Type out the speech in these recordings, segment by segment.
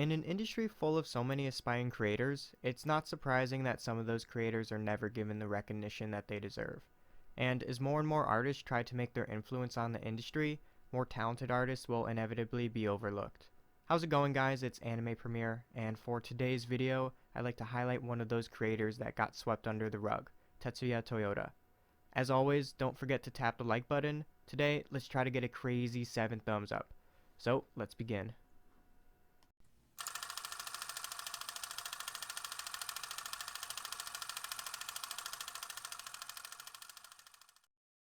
In an industry full of so many aspiring creators, it's not surprising that some of those creators are never given the recognition that they deserve. And as more and more artists try to make their influence on the industry, more talented artists will inevitably be overlooked. How's it going, guys? It's Anime Premiere, and for today's video, I'd like to highlight one of those creators that got swept under the rug, Tetsuya Toyoda. As always, don't forget to tap the like button. Today, let's try to get a crazy 7 thumbs up. So, let's begin.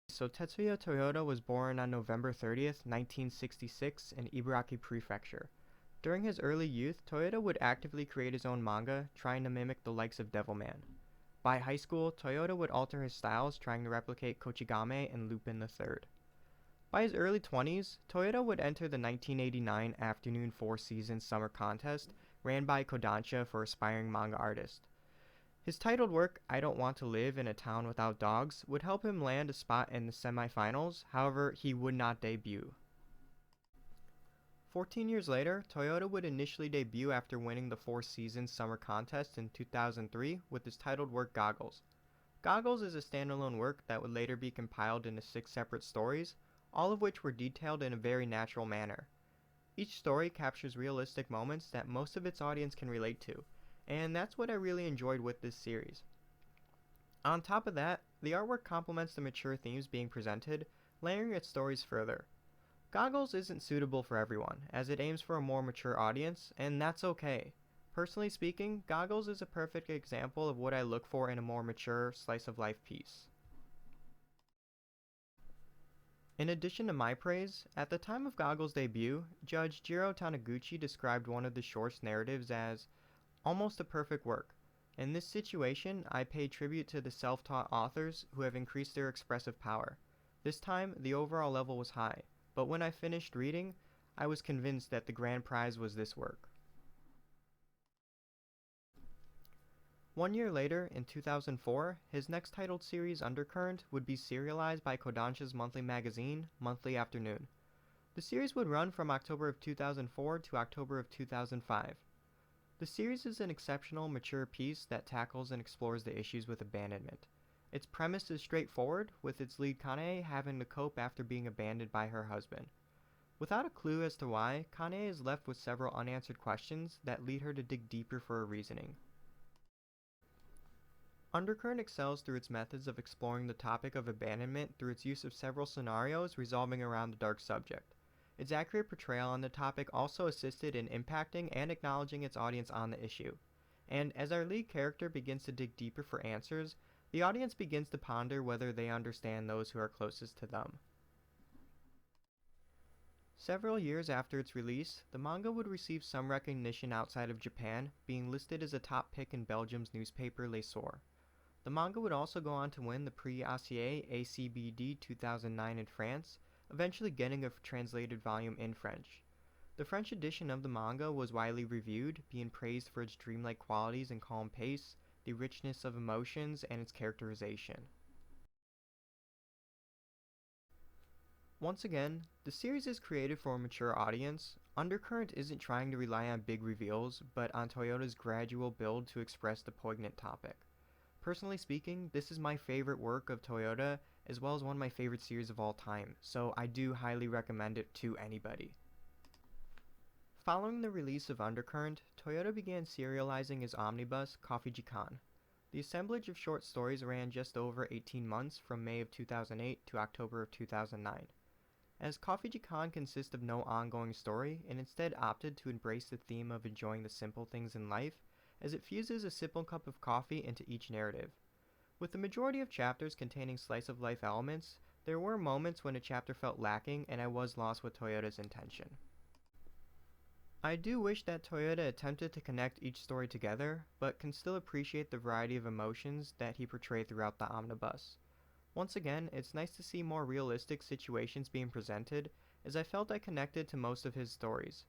So Tetsuya Toyoda was born on November 30th, 1966 in Ibaraki Prefecture. During his early youth, Toyoda would actively create his own manga, trying to mimic the likes of Devilman. By high school, Toyoda would alter his styles, trying to replicate Kochigame and Lupin III. By his early 20s, Toyoda would enter the 1989 Afternoon Four Seasons Summer Contest, ran by Kodansha for aspiring manga artists. His titled work, I Don't Want to Live in a Town Without Dogs, would help him land a spot in the semifinals, however, he would not debut. 14 years later, Toyoda would initially debut after winning the Four Seasons Summer Contest in 2003 with his titled work Goggles. Goggles is a standalone work that would later be compiled into 6 separate stories, all of which were detailed in a very natural manner. Each story captures realistic moments that most of its audience can relate to, and that's what I really enjoyed with this series. On top of that, the artwork complements the mature themes being presented, layering its stories further. Goggles isn't suitable for everyone, as it aims for a more mature audience, and that's okay. Personally speaking, Goggles is a perfect example of what I look for in a more mature, slice-of-life piece. In addition to my praise, at the time of Goggles' debut, Judge Jiro Taniguchi described one of the short's narratives as almost a perfect work. In this situation, I pay tribute to the self-taught authors who have increased their expressive power. This time, the overall level was high, but when I finished reading, I was convinced that the grand prize was this work. 1 year later, in 2004, his next titled series, Undercurrent, would be serialized by Kodansha's monthly magazine, Monthly Afternoon. The series would run from October of 2004 to October of 2005. The series is an exceptional, mature piece that tackles and explores the issues with abandonment. Its premise is straightforward, with its lead Kanae having to cope after being abandoned by her husband. Without a clue as to why, Kanae is left with several unanswered questions that lead her to dig deeper for her reasoning. Undercurrent excels through its methods of exploring the topic of abandonment through its use of several scenarios revolving around the dark subject. Its accurate portrayal on the topic also assisted in impacting and acknowledging its audience on the issue. And as our lead character begins to dig deeper for answers, the audience begins to ponder whether they understand those who are closest to them. Several years after its release, the manga would receive some recognition outside of Japan, being listed as a top pick in Belgium's newspaper L'Essor. The manga would also go on to win the Prix Acier ACBD 2009 in France, eventually getting a translated volume in French. The French edition of the manga was widely reviewed, being praised for its dreamlike qualities and calm pace, the richness of emotions, and its characterization. Once again, the series is created for a mature audience. Undercurrent isn't trying to rely on big reveals, but on Toyoda's gradual build to express the poignant topic. Personally speaking, this is my favorite work of Toyoda, as well as one of my favorite series of all time, so I do highly recommend it to anybody. Following the release of Undercurrent, Toyoda began serializing his omnibus, Coffee Jikan. The assemblage of short stories ran just over 18 months from May of 2008 to October of 2009. As Coffee Jikan consists of no ongoing story, it instead opted to embrace the theme of enjoying the simple things in life, as it fuses a simple cup of coffee into each narrative. With the majority of chapters containing slice-of-life elements, there were moments when a chapter felt lacking and I was lost with Toyoda's intention. I do wish that Toyoda attempted to connect each story together, but can still appreciate the variety of emotions that he portrayed throughout the omnibus. Once again, it's nice to see more realistic situations being presented, as I felt I connected to most of his stories.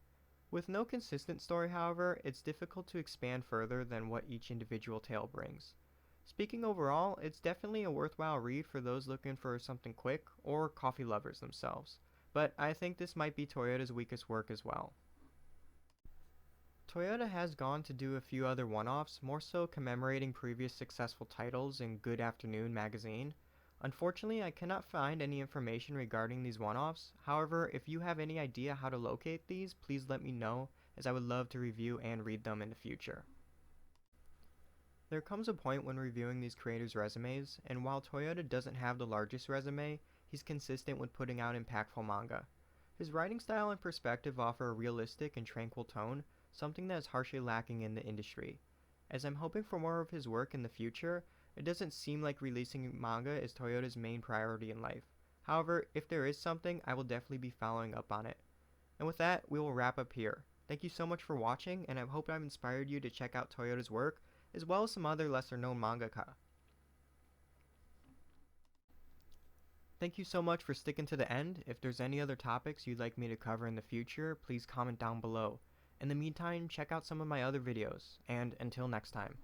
With no consistent story, however, it's difficult to expand further than what each individual tale brings. Speaking overall, it's definitely a worthwhile read for those looking for something quick or coffee lovers themselves, but I think this might be Toyoda's weakest work as well. Toyota has gone to do a few other one-offs, more so commemorating previous successful titles in Good Afternoon magazine. Unfortunately, I cannot find any information regarding these one-offs. However, if you have any idea how to locate these, please let me know, as I would love to review and read them in the future. There comes a point when reviewing these creators' resumes, and while Toyota doesn't have the largest resume, he's consistent with putting out impactful manga. His writing style and perspective offer a realistic and tranquil tone, something that is harshly lacking in the industry. As I'm hoping for more of his work in the future, it doesn't seem like releasing manga is Toyota's main priority in life. However, if there is something, I will definitely be following up on it. And with that, we will wrap up here. Thank you so much for watching, and I hope I've inspired you to check out Toyota's work, as well as some other lesser known mangaka. Thank you so much for sticking to the end. If there's any other topics you'd like me to cover in the future, please comment down below. In the meantime, check out some of my other videos, and until next time.